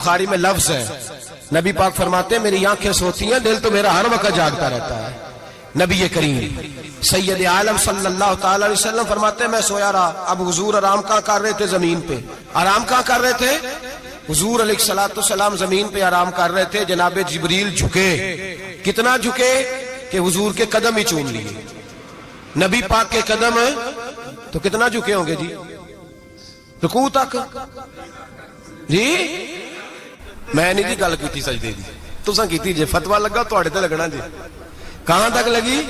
بخاری میں لفظ ہے، نبی پاک فرماتے ہیں میری آنکھیں سوتی ہیں، دل تو میرا ہر وقت جاگتا رہتا ہے۔ نبی کریم سید عالم صلی اللہ تعالی علیہ وسلم فرماتے ہیں میں سویا رہا، اب حضور آرام کہاں کر رہے تھے؟ زمین پہ۔ آرام کہاں کر رہے تھے؟ حضور علیہ السلام زمین پہ آرام کر رہے تھے، جناب جبریل جھکے، کتنا جھکے کہ حضور کے قدم ہی چوم لیے۔ نبی پاک کے قدم تو کتنا جھکے ہوں گے جی؟ رکوع تک جی؟ میں نہیں دی گل کی سجدے دی، تساں کیتی جے، فتوا لگا تواڈے تے لگنا جی۔ کہاں تک لگی؟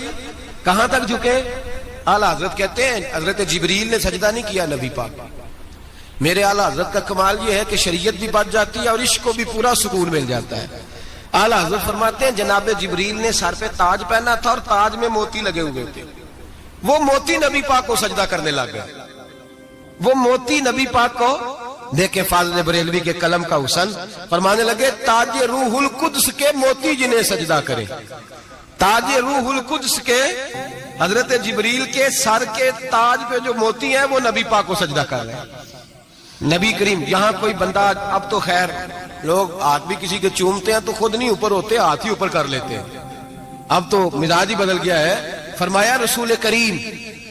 کہاں تک جھکے؟ اعلی حضرت کہتے ہیں حضرت جبریل نے سجدہ نہیں کیا نبی پاک۔ میرے اعلی حضرت کا کمال یہ ہے کہ شریعت بھی بچ جاتی ہے اور عشق کو بھی پورا سکون مل جاتا ہے۔ اعلی حضرت فرماتے ہیں جناب جبریل نے سر پہ تاج پہنا تھا اور تاج میں موتی لگے ہوئے تھے، وہ موتی نبی پاک کو سجدہ کرنے لگ گئے، وہ موتی نبی پاک کو دیکھیں۔ فاضل بریلوی کے قلم کا حسن فرمانے لگے تاج روح القدس کے موتی جنہیں سجدہ کرے، تاج روح القدس کے حضرت جبریل کے سر کے تاج پہ جو موتی ہیں وہ نبی پاک کو سجدہ کر رہے ہیں۔ نبی کریم یہاں کوئی بندہ، اب تو خیر لوگ ہاتھ بھی کسی کے چومتے ہیں تو خود نہیں اوپر ہوتے، ہاتھ ہی اوپر کر لیتے ہیں، اب تو مزاج ہی بدل گیا ہے۔ فرمایا رسول کریم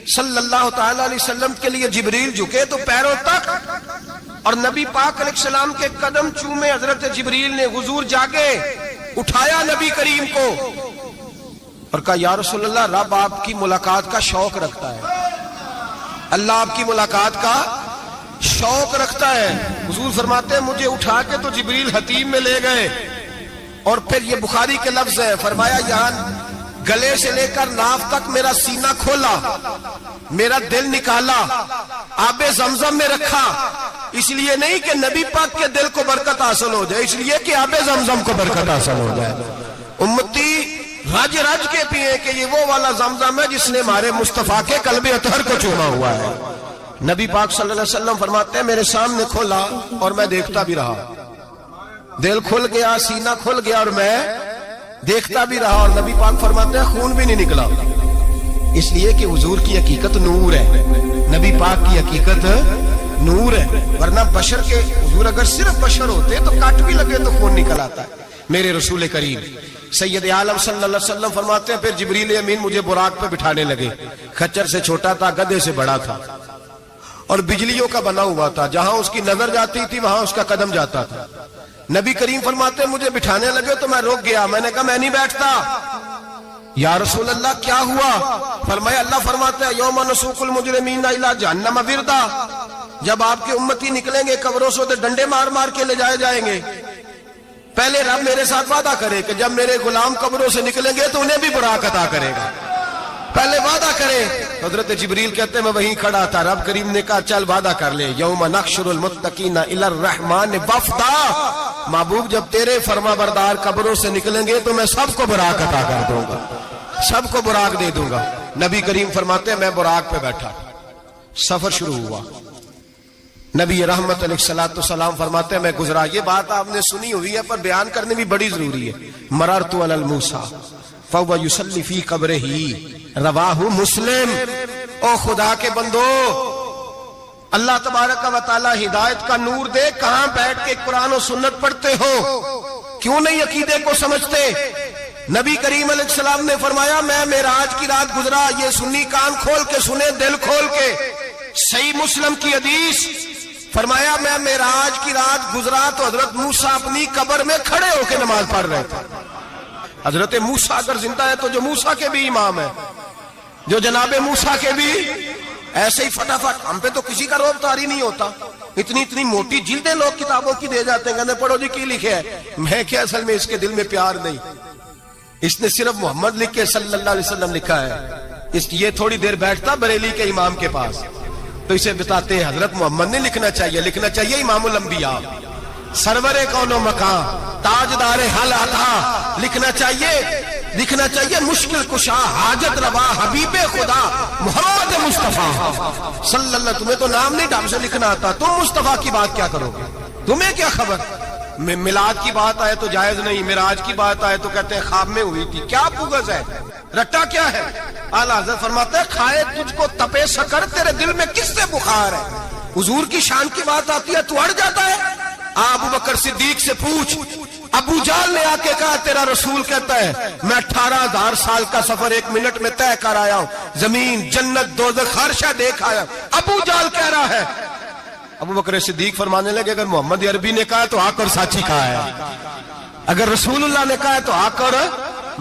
صلی اللہ تعالی علیہ وسلم کے لیے جبریل جھکے تو پیروں تک، اور نبی پاک علیہ السلام کے قدم چومے حضرت جبریل نے۔ حضور جاگے، اٹھایا نبی کریم کو اور کہا یا رسول اللہ، رب آپ کی ملاقات کا شوق رکھتا ہے، اللہ آپ کی ملاقات کا شوق رکھتا ہے۔ حضور فرماتے ہیں مجھے اٹھا کے تو جبریل حتیم میں لے گئے، اور پھر یہ بخاری کے لفظ ہے، فرمایا یہاں گلے سے لے کر ناف تک میرا سینہ کھولا، میرا دل نکالا، آب زمزم میں رکھا، اس لیے نہیں کہ نبی پاک کے دل کو برکت حاصل ہو جائے، اس لیے کہ آب زمزم کو برکت حاصل ہو جائے۔ امتی رج رج کے پیئے کہ یہ وہ والا زمزم ہے جس نے ہمارے مصطفیٰ کے قلب اطہر کو چوما ہوا ہے۔ نبی پاک صلی اللہ علیہ وسلم فرماتے ہیں میرے سامنے کھولا اور میں دیکھتا بھی رہا، دل کھل گیا، سینہ کھل گیا اور میں دیکھتا بھی رہا، اور نبی پاک فرماتے ہیں خون بھی نہیں نکلا، اس لیے کہ حضور کی حقیقت نور ہے، نبی پاک کی حقیقت نور ہے، ورنہ بشر کے حضور اگر صرف بشر ہوتے تو کٹ بھی لگے تو خون نکل آتا ہے۔ میرے رسول کریم سید عالم صلی اللہ علیہ وسلم فرماتے ہیں پھر جبریل امین مجھے براق پہ بٹھانے لگے، خچر سے چھوٹا تھا، گدھے سے بڑا تھا، اور بجلیوں کا بنا ہوا تھا، جہاں اس کی نظر جاتی تھی وہاں اس کا قدم جاتا تھا۔ نبی کریم فرماتے ہیں مجھے بٹھانے لگے تو میں رک گیا، میں نے کہا میں نہیں بیٹھتا۔ یا رسول اللہ کیا ہوا؟ فرمایا اللہ فرماتے ہیں یوم نسوق المجرمین الی جہنم وردا، جب آپ کے امتی نکلیں گے قبروں سے تو ڈنڈے مار مار کے لے جائے جائیں گے۔ پہلے رب میرے ساتھ وعدہ کرے کہ جب میرے غلام قبروں سے نکلیں گے تو انہیں بھی براق عطا کرے گا، پہلے وعدہ کرے۔ حضرت جبریل کہتے ہیں میں وہیں کھڑا تھا، رب کریم نے کہا چل وعدہ کر لے، یوم نحشر المتقین الی الرحمن وفدا، محبوب جب تیرے فرما بردار قبروں سے نکلیں گے تو میں سب کو براق عطا کر دوں گا، سب کو براق دے دوں گا۔ نبی کریم فرماتے ہیں میں براق پہ بیٹھا، سفر شروع ہوا، نبی رحمت علیہ السلام فرماتے ہیں میں گزرا۔ یہ بات آپ نے سنی ہوئی ہے پر بیان کرنے بھی بڑی ضروری ہے۔ مررت علی الموسیٰ فہو یصلی فی قبرہ رواہ مسلم۔ او خدا کے بندو، اللہ تبارک و تعالی ہدایت کا نور دے، کہاں بیٹھ کے قرآن و سنت پڑھتے ہو؟ کیوں نہیں عقیدے کو سمجھتے؟ نبی کریم علیہ السلام نے فرمایا میں معراج کی رات گزرا، یہ سنی کان کھول کے سنے، دل کھول کے، صحیح مسلم کی حدیث، فرمایا میں معراج کی رات گزرا تو حضرت موسیٰ اپنی قبر میں کھڑے ہو کے نماز پڑھ رہے تھے۔ حضرت موسیٰ اگر زندہ ہے تو جو موسیٰ کے بھی امام ہے، جو جناب موسیٰ کے بھی ایسے ہی فٹافٹ، ہم پہ تو کسی کا روب طاری نہیں ہوتا، اتنی موٹی جلدیں لوگ کتابوں کی دے جاتے ہیں، کہتے پڑھو جی کی لکھے ہے، میں کیا اصل میں اس کے دل میں پیار نہیں، اس نے صرف محمد لکھ کے صلی اللہ علیہ وسلم لکھا ہے، یہ تھوڑی دیر بیٹھتا بریلی کے امام کے پاس تو اسے بتاتے ہیں حضرت محمد نے لکھنا چاہیے، لکھنا چاہیے امام الانبیاء، سرور کون و مکان، تاجدار حل عطا، لکھنا چاہیے مشکل کشا، حاجت روا، حبیب خدا محمد مصطفیٰ صلی اللہ علیہ وسلم۔ تمہیں تو نام نہیں ڈھنگ سے لکھنا آتا، تم مصطفیٰ کی بات کیا کرو گے؟ تمہیں کیا خبر؟ میلاد کی بات آئے تو جائز نہیں، معراج کی بات آئے تو کہتے ہیں خواب میں ہوئی تھی، کیا پوگز ہے، رٹا کیا ہے؟ اعلیٰ حضرت فرماتے ہیں کھائے تجھ کو تپے سکر، تیرے دل میں کس سے بخار ہے؟ حضور کی شان کی بات آتی ہے تو اڑ جاتا ہے۔ ابو بکر صدیق سے پوچھ. ابو جال نے آ کے کہا تیرا رسول کہتا ہے میں 18,000 سال کا سفر 1 منٹ میں طے کر آیا ہوں, زمین جنت دوزخ ہر شے دیکھ آیا. ابو جال کہہ رہا ہے. ابو بکر صدیق فرمانے لگے اگر محمد عربی نے کہا تو آ کر سچی کہا ہے, اگر رسول اللہ نے کہا ہے تو آ کر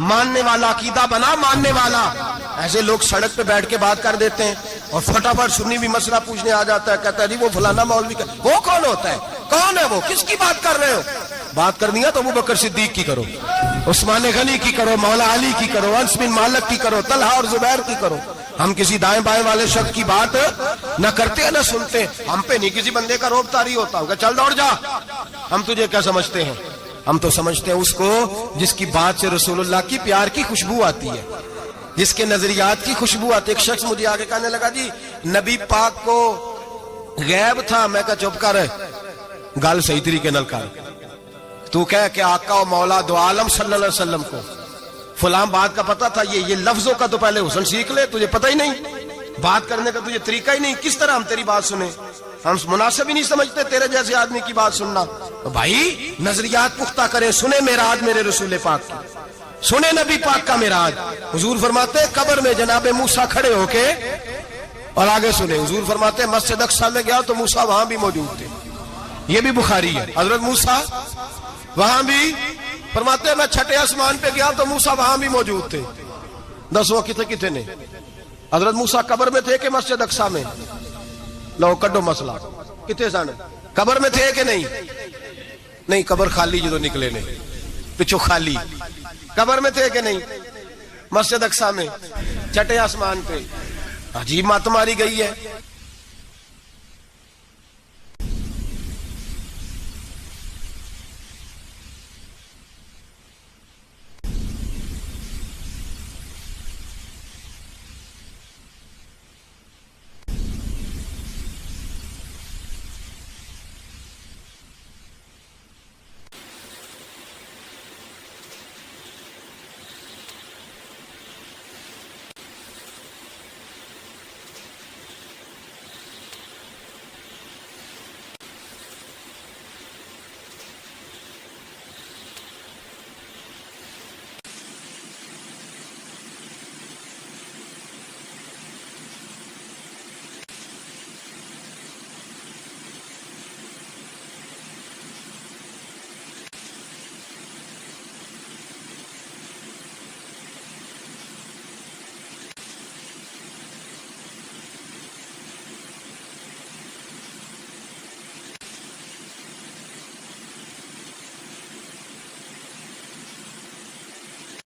ماننے والا, عقیدہ بنا ماننے والا. ایسے لوگ سڑک پہ بیٹھ کے بات کر دیتے ہیں اور فٹافٹ سنی بھی مسئلہ پوچھنے آ جاتا ہے, کہتا ہے جی وہ فلانا مولوی کا. وہ کون ہوتا ہے, کون ہے وہ, کس کی بات کر رہے ہو؟ بات کرنی ہے تو ابو بکر صدیق کی کرو, عثمان غنی کی کرو, مولا علی کی کرو, انس بن مالک کی کرو, طلحہ اور زبیر کی کرو. ہم کسی دائیں بائیں والے شخص کی بات نہ کرتے ہیں نہ سنتے. ہم پہ نہیں کسی بندے کا روب طاری ہوتا کہ چل دوڑ جا, ہم تجھے کیا سمجھتے ہیں؟ ہم تو سمجھتے ہیں اس کو جس کی بات سے رسول اللہ کی پیار کی خوشبو آتی ہے, جس کے نظریات کی خوشبو آتی ہے. ایک شخص مجھے آگے کہنے لگا جی نبی پاک کو غیب تھا. میں کہا چپ کر, گل صحیح طریقے نال کر. تو کہہ کہ آقا و مولا دو عالم صلی اللہ علیہ وسلم کو فلاں بات کا پتہ تھا, یہ لفظوں کا تو پہلے حسن سیکھ لے, تجھے پتہ ہی نہیں, بات کرنے کا تجھے طریقہ ہی نہیں, کس طرح ہم تیری بات سنیں؟ ہم مناسب ہی نہیں سمجھتے تیرے جیسے آدمی کی بات سننا. تو بھائی نظریات پختہ کریں, سنیں معراج میرے رسول پاک کی, سنیں نبی پاک کا معراج. حضور فرماتے قبر میں جناب موسیٰ کھڑے ہو کے, اور آگے سنیں حضور فرماتے مسجد اقصیٰ میں گیا تو موسیٰ وہاں بھی موجود تھے. یہ بھی بخاری ہے. حضرت موسیٰ وہاں بھی, فرماتے میں چھٹے آسمان پہ گیا تو موسیٰ وہاں بھی موجود تھے. دسو کتنے نے حضرت موسیٰ قبر میں تھے کہ مسجد اقصیٰ میں؟ لو کڈو مسئلہ, کتنے سن قبر میں تھے کہ نہیں؟ نہیں, قبر خالی جدو نکلے نے پچھو خالی. قبر میں تھے کہ نہیں؟ مسجد اقصیٰ میں, چھٹے آسمان پہ. عجیب مات ماری گئی ہے.